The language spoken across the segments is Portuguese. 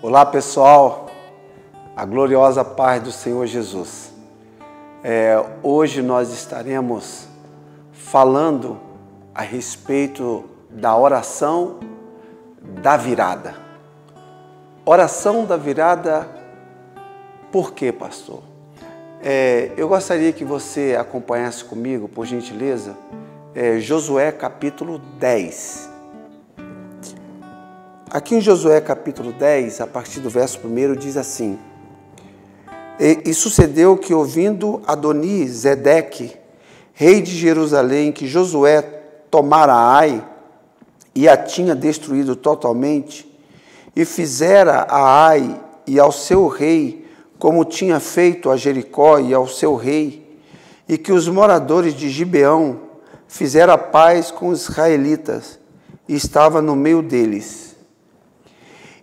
Olá pessoal, a gloriosa paz do Senhor Jesus. Hoje nós estaremos falando a respeito da oração da virada. Oração da virada, por quê, pastor? Eu gostaria que você acompanhasse comigo, por gentileza, Josué capítulo 10. Aqui em Josué capítulo 10, a partir do verso 1, diz assim: E sucedeu que, ouvindo Adoni-Zedeque, rei de Jerusalém, que Josué tomara Ai e a tinha destruído totalmente, e fizera a Ai e ao seu rei como tinha feito a Jericó e ao seu rei, e que os moradores de Gibeão fizeram a paz com os israelitas, e estava no meio deles.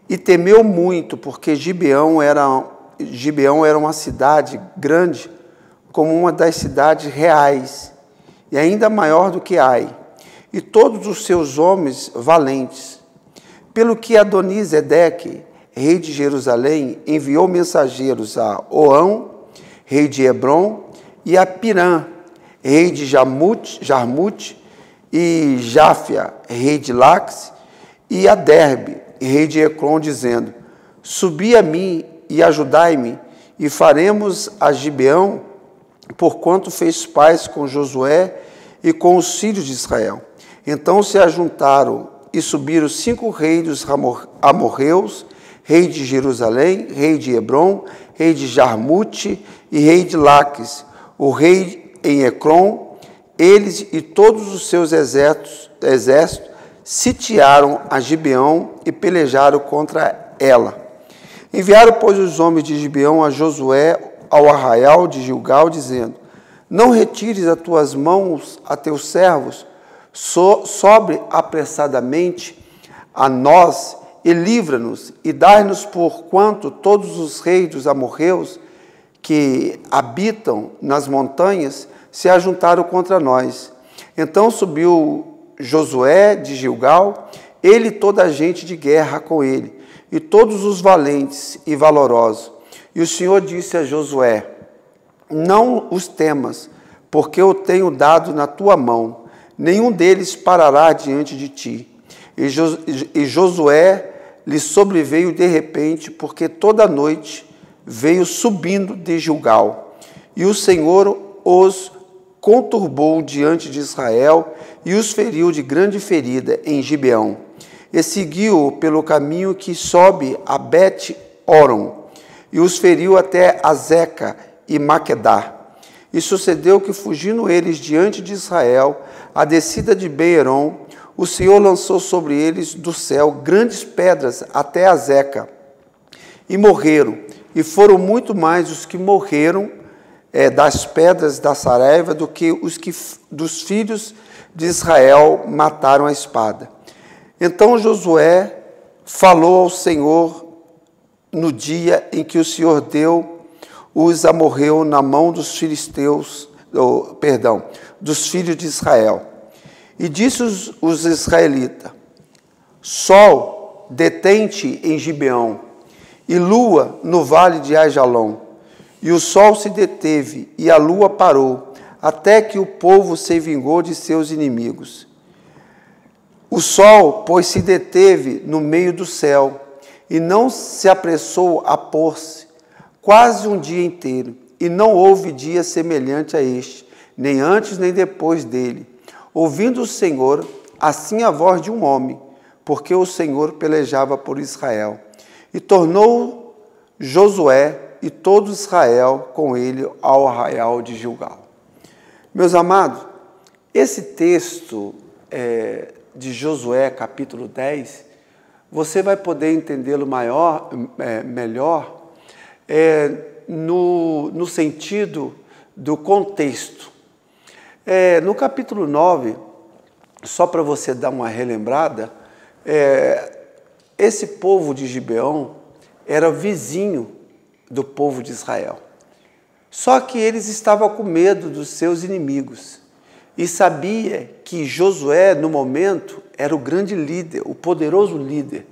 E temeu muito, porque Gibeão era uma cidade grande, como uma das cidades reais, e ainda maior do que Ai, e todos os seus homens valentes. Pelo que Adoni-Zedeque, rei de Jerusalém, enviou mensageiros a Oão, rei de Hebrom, e a Pirã, rei de Jarmute, e Jáfia, rei de Laques, e a Derbe, rei de Ecrom, dizendo: Subi a mim e ajudai-me, e faremos a Gibeão, porquanto fez paz com Josué e com os filhos de Israel. Então se ajuntaram e subiram 5 reis dos amorreus, rei de Jerusalém, rei de Hebrom, rei de Jarmute e rei de Laques, o rei em Ecrom. Eles e todos os seus exércitos sitiaram a Gibeão e pelejaram contra ela. Enviaram, pois, os homens de Gibeão a Josué ao arraial de Gilgal, dizendo: Não retires as tuas mãos a teus servos, sobre apressadamente a nós e livra-nos, e dai-nos por quanto todos os reis dos amorreus que habitam nas montanhas se ajuntaram contra nós. Então subiu Josué de Gilgal, ele e toda a gente de guerra com ele, e todos os valentes e valorosos. E o Senhor disse a Josué: Não os temas, porque eu tenho dado na tua mão, nenhum deles parará diante de ti. E Josué lhe sobreveio de repente, porque toda noite veio subindo de Gilgal, e o Senhor os conturbou diante de Israel e os feriu de grande ferida em Gibeão. E seguiu pelo caminho que sobe a Bet-Horon, e os feriu até Azeca e Maquedá. E sucedeu que, fugindo eles diante de Israel, a descida de Beeron, o Senhor lançou sobre eles do céu grandes pedras até Azeca, e morreram, e foram muito mais os que morreram das pedras da Saraiva do que os que dos filhos de Israel mataram a espada. Então Josué falou ao Senhor no dia em que o Senhor deu os amorreus na mão dos filisteus, dos filhos de Israel. E disse os israelitas: Sol, detente em Gibeão, e lua no vale de Aijalon. E o sol se deteve, e a lua parou, até que o povo se vingou de seus inimigos. O sol, pois, se deteve no meio do céu, e não se apressou a pôr-se, quase um dia inteiro, e não houve dia semelhante a este, nem antes nem depois dele. Ouvindo o Senhor, assim a voz de um homem, porque o Senhor pelejava por Israel. E tornou Josué e todo Israel com ele ao arraial de Gilgal. Meus amados, esse texto de Josué, capítulo 10, você vai poder entendê-lo melhor no sentido do contexto. No capítulo 9, só para você dar uma relembrada, esse povo de Gibeão era vizinho do povo de Israel. Só que eles estavam com medo dos seus inimigos e sabia que Josué, no momento, era o grande líder, o poderoso líder,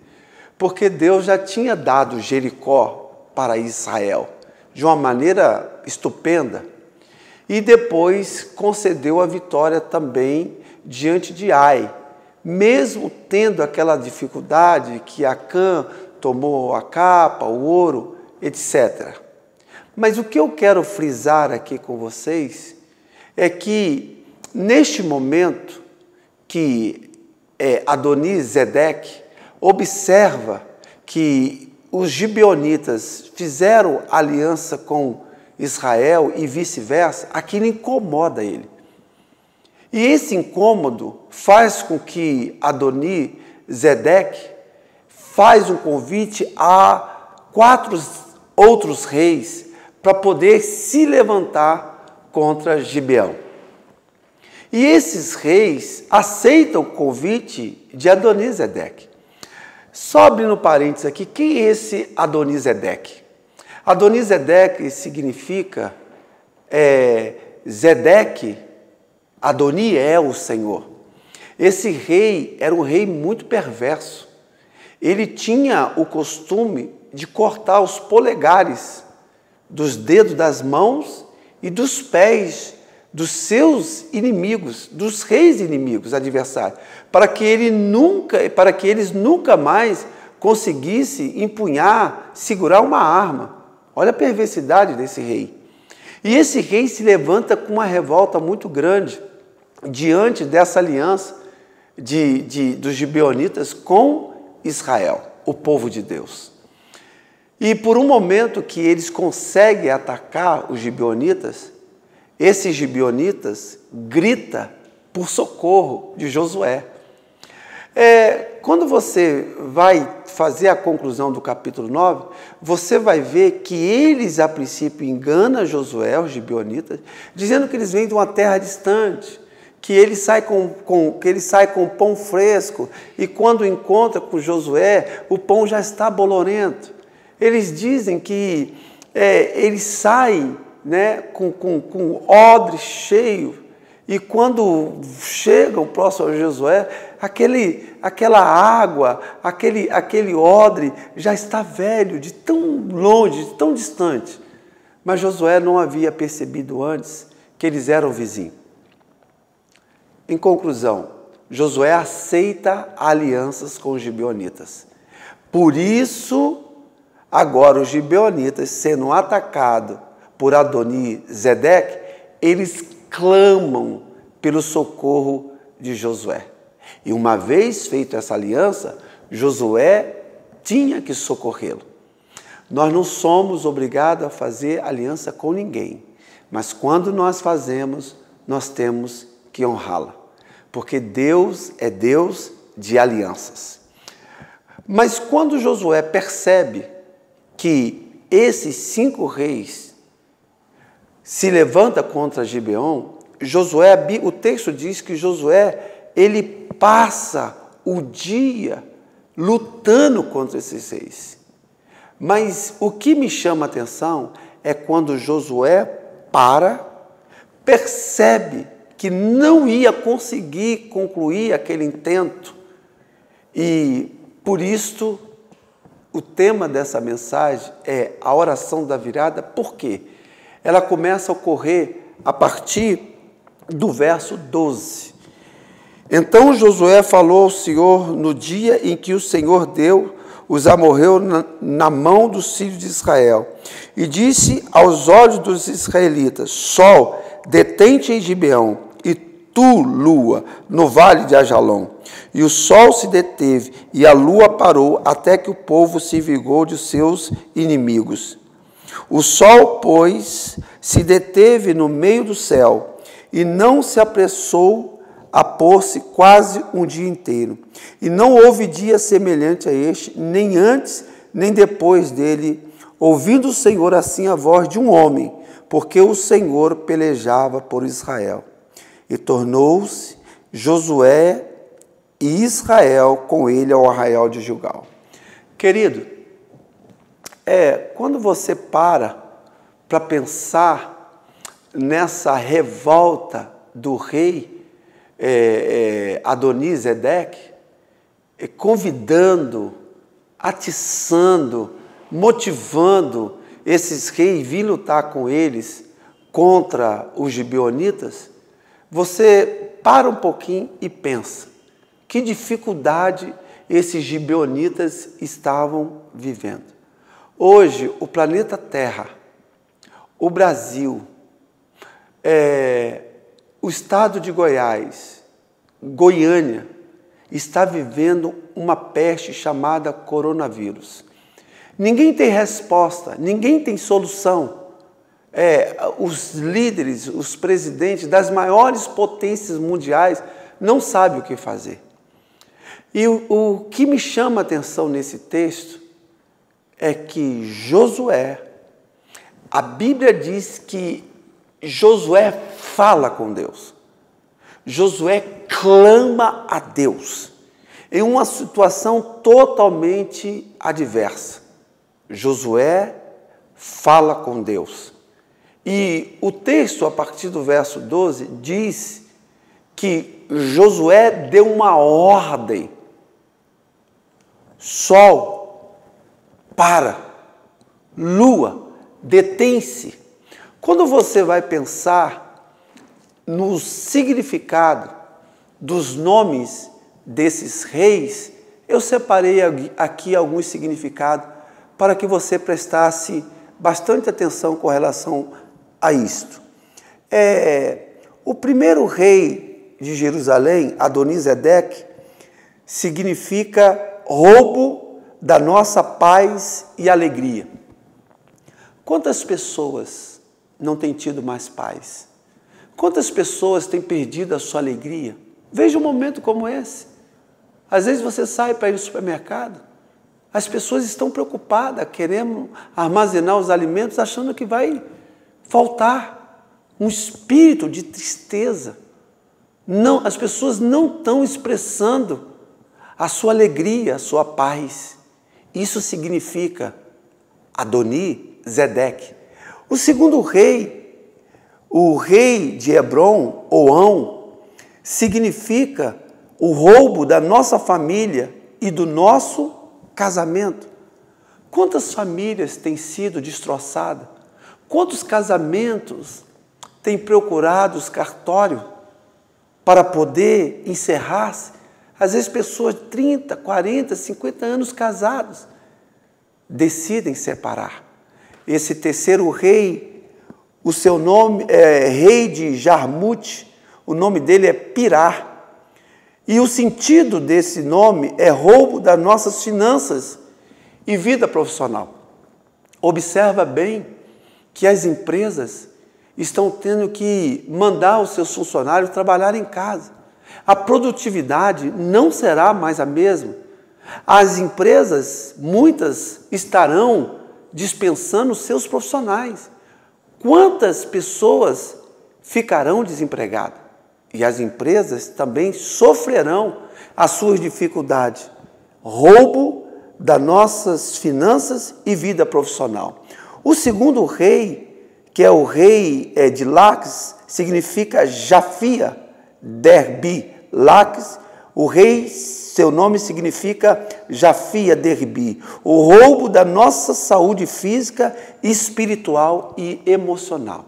porque Deus já tinha dado Jericó para Israel de uma maneira estupenda e depois concedeu a vitória também diante de Ai, mesmo tendo aquela dificuldade que Acã tomou a capa, o ouro, etc. Mas o que eu quero frisar aqui com vocês é que, neste momento que Adoni-Zedeque observa que os gibeonitas fizeram aliança com Israel e vice-versa, aquilo incomoda ele. E esse incômodo faz com que Adoni-Zedeque faz um convite a 4 outros reis para poder se levantar contra Gibeão. E esses reis aceitam o convite de Adoni-Zedeque. Sobe no parênteses aqui, quem é esse Adoni-Zedeque? Adoni-Zedeque significa Zedeque, Adoni é o Senhor. Esse rei era um rei muito perverso. Ele tinha o costume de cortar os polegares dos dedos das mãos e dos pés dos seus inimigos, dos reis inimigos, adversários, para que eles nunca mais conseguissem empunhar, segurar uma arma. Olha a perversidade desse rei. E esse rei se levanta com uma revolta muito grande diante dessa aliança dos gibeonitas com Israel, o povo de Deus. E por um momento que eles conseguem atacar os gibeonitas, esses gibeonitas gritam por socorro de Josué. Quando você vai fazer a conclusão do capítulo 9, você vai ver que eles, a princípio, enganam Josué, os gibeonitas, dizendo que eles vêm de uma terra distante, que ele sai com pão fresco, e quando encontra com Josué, o pão já está bolorento. Eles dizem que eles saem, né, com odre cheio, e quando chegam próximo a Josué, aquela água, aquele odre já está velho, de tão longe, de tão distante. Mas Josué não havia percebido antes que eles eram vizinhos. Em conclusão, Josué aceita alianças com os gibeonitas. Por isso, agora os gibeonitas, sendo atacados por Adoni-Zedeque, eles clamam pelo socorro de Josué. E uma vez feita essa aliança, Josué tinha que socorrê-lo. Nós não somos obrigados a fazer aliança com ninguém, mas quando nós fazemos, nós temos que honrá-la, porque Deus é Deus de alianças. Mas quando Josué percebe que esses 5 reis se levantam contra Gibeão, o texto diz que Josué, ele passa o dia lutando contra esses reis. Mas o que me chama a atenção é quando Josué percebe que não ia conseguir concluir aquele intento. E, por isto, o tema dessa mensagem é a oração da virada. Por quê? Ela começa a ocorrer a partir do verso 12. Então Josué falou ao Senhor no dia em que o Senhor deu os amorreus na mão dos filhos de Israel, e disse aos olhos dos israelitas: Sol, detente em Gibeão, e tu, lua, no vale de Ajalon. E o sol se deteve, e a lua parou, até que o povo se vingou de seus inimigos. O sol, pois, se deteve no meio do céu, e não se apressou a pôr-se quase um dia inteiro. E não houve dia semelhante a este, nem antes, nem depois dele, ouvindo o Senhor assim a voz de um homem, porque o Senhor pelejava por Israel. E tornou-se Josué e Israel com ele ao arraial de Gilgal. Querido, quando você para pensar nessa revolta do rei Adoni-Zedeque, convidando atiçando, motivando esses reis vir lutar com eles contra os gibeonitas, você para um pouquinho e pensa, que dificuldade esses gibeonitas estavam vivendo. Hoje, o planeta Terra, o Brasil, o estado de Goiás, Goiânia, está vivendo uma peste chamada coronavírus. Ninguém tem resposta, ninguém tem solução. Os líderes, os presidentes das maiores potências mundiais não sabem o que fazer. E o que me chama a atenção nesse texto é que Josué, a Bíblia diz que Josué fala com Deus. Josué clama a Deus em uma situação totalmente adversa. Josué fala com Deus. E o texto, a partir do verso 12, diz que Josué deu uma ordem. Sol, para. Lua, detém-se. Quando você vai pensar no significado dos nomes desses reis, eu separei aqui alguns significados para que você prestasse bastante atenção com relação a isto. O primeiro rei de Jerusalém, Adonisedeque, significa roubo da nossa paz e alegria. Quantas pessoas não têm tido mais paz? Quantas pessoas têm perdido a sua alegria? Veja um momento como esse. Às vezes você sai para ir no supermercado, as pessoas estão preocupadas, querendo armazenar os alimentos, achando que vai faltar um espírito de tristeza. Não, as pessoas não estão expressando a sua alegria, a sua paz. Isso significa Adonisedeque. O segundo rei, o rei de Hebrom, Oão, significa o roubo da nossa família e do nosso casamento. Quantas famílias têm sido destroçadas? Quantos casamentos têm procurado os cartórios para poder encerrar-se? Às vezes pessoas de 30, 40, 50 anos casados decidem separar. Esse terceiro rei, o seu nome é rei de Jarmute, o nome dele é Pirá. E o sentido desse nome é roubo das nossas finanças e vida profissional. Observa bem que as empresas estão tendo que mandar os seus funcionários trabalhar em casa. A produtividade não será mais a mesma. As empresas, muitas, estarão dispensando seus profissionais. Quantas pessoas ficarão desempregadas? E as empresas também sofrerão as suas dificuldades. Roubo das nossas finanças e vida profissional. O segundo rei, que é o rei de Laques, significa Jafia, Derbi, Laques. O rei, seu nome significa Jafia, Derbi. O roubo da nossa saúde física, espiritual e emocional.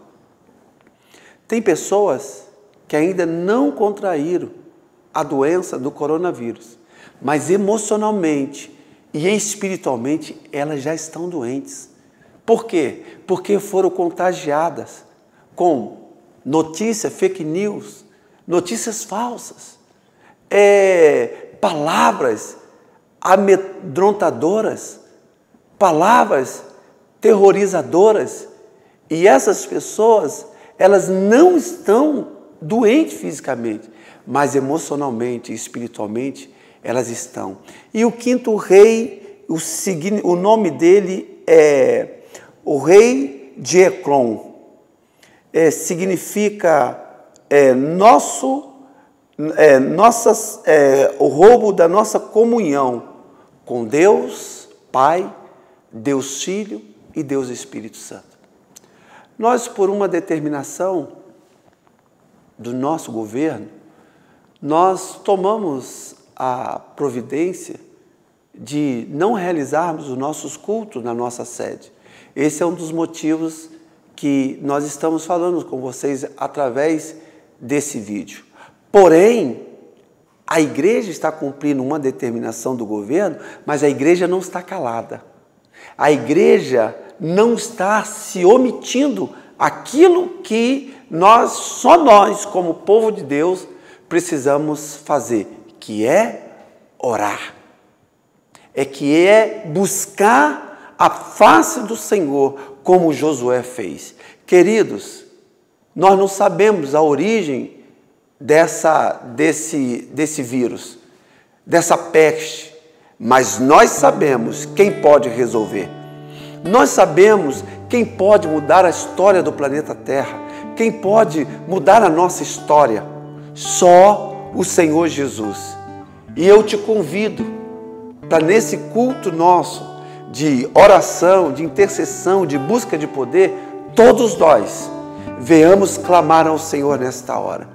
Tem pessoas que ainda não contraíram a doença do coronavírus, mas emocionalmente e espiritualmente elas já estão doentes. Por quê? Porque foram contagiadas com notícia, fake news, notícias falsas, palavras amedrontadoras, palavras terrorizadoras, e essas pessoas, elas não estão doentes fisicamente, mas emocionalmente e espiritualmente elas estão. E o quinto rei, o nome dele é o rei de Ecrom. Significa o roubo da nossa comunhão com Deus Pai, Deus Filho e Deus Espírito Santo. Nós, por uma determinação do nosso governo, nós tomamos a providência de não realizarmos os nossos cultos na nossa sede. Esse é um dos motivos que nós estamos falando com vocês através desse vídeo. Porém, a igreja está cumprindo uma determinação do governo, mas a igreja não está calada. A igreja não está se omitindo aquilo que só nós, como povo de Deus, precisamos fazer, que é orar. Que é buscar a face do Senhor, como Josué fez. Queridos, nós não sabemos a origem desse vírus, dessa peste, mas nós sabemos quem pode resolver. Nós sabemos quem pode mudar a história do planeta Terra, quem pode mudar a nossa história. Só o Senhor Jesus. E eu te convido para nesse culto nosso de oração, de intercessão, de busca de poder, todos nós venhamos clamar ao Senhor nesta hora.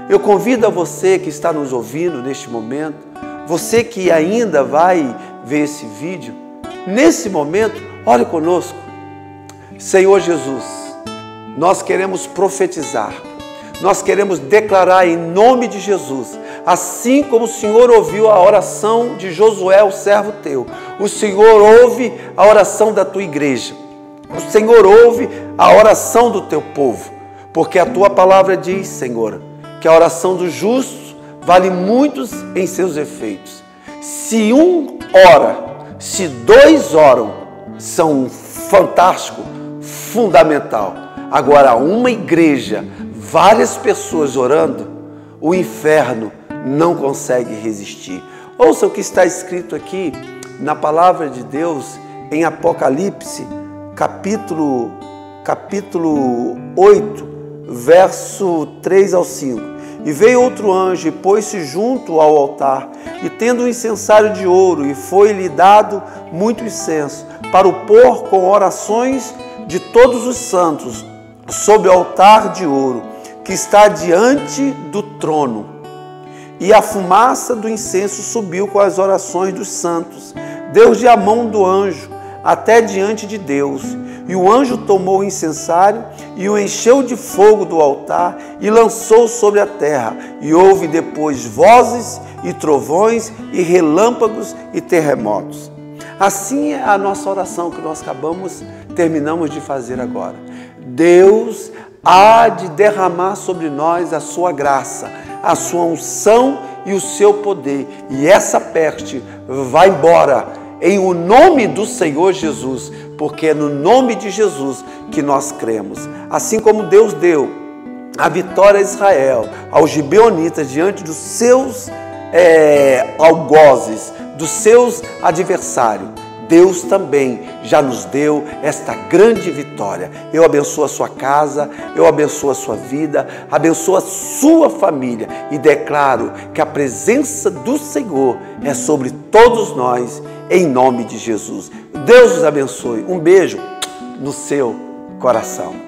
Eu convido a você que está nos ouvindo neste momento, você que ainda vai ver esse vídeo, nesse momento, ore conosco. Senhor Jesus, nós queremos profetizar, nós queremos declarar em nome de Jesus, assim como o Senhor ouviu a oração de Josué, o servo teu, o Senhor ouve a oração da tua igreja, o Senhor ouve a oração do teu povo, porque a tua palavra diz, Senhor, que a oração do justo vale muitos em seus efeitos. Se um ora, se dois oram, são fantástico, fundamental. Agora, uma igreja, várias pessoas orando, o inferno não consegue resistir. Ouça o que está escrito aqui na palavra de Deus em Apocalipse, capítulo 8, verso 3 ao 5. E veio outro anjo e pôs-se junto ao altar, e tendo um incensário de ouro, e foi-lhe dado muito incenso, para o pôr com orações de todos os santos, sob o altar de ouro, que está diante do trono. E a fumaça do incenso subiu com as orações dos santos, desde a mão do anjo até diante de Deus. E o anjo tomou o incensário e o encheu de fogo do altar e lançou sobre a terra. E houve depois vozes e trovões e relâmpagos e terremotos. Assim é a nossa oração que nós terminamos de fazer agora. Deus há de derramar sobre nós a sua graça, a sua unção e o seu poder. E essa peste vai embora em o nome do Senhor Jesus, porque é no nome de Jesus que nós cremos. Assim como Deus deu a vitória a Israel, aos gibeonitas, diante dos seus algozes, dos seus adversários, Deus também já nos deu esta grande vitória. Eu abençoo a sua casa, eu abençoo a sua vida, abençoo a sua família e declaro que a presença do Senhor é sobre todos nós, em nome de Jesus. Deus os abençoe. Um beijo no seu coração.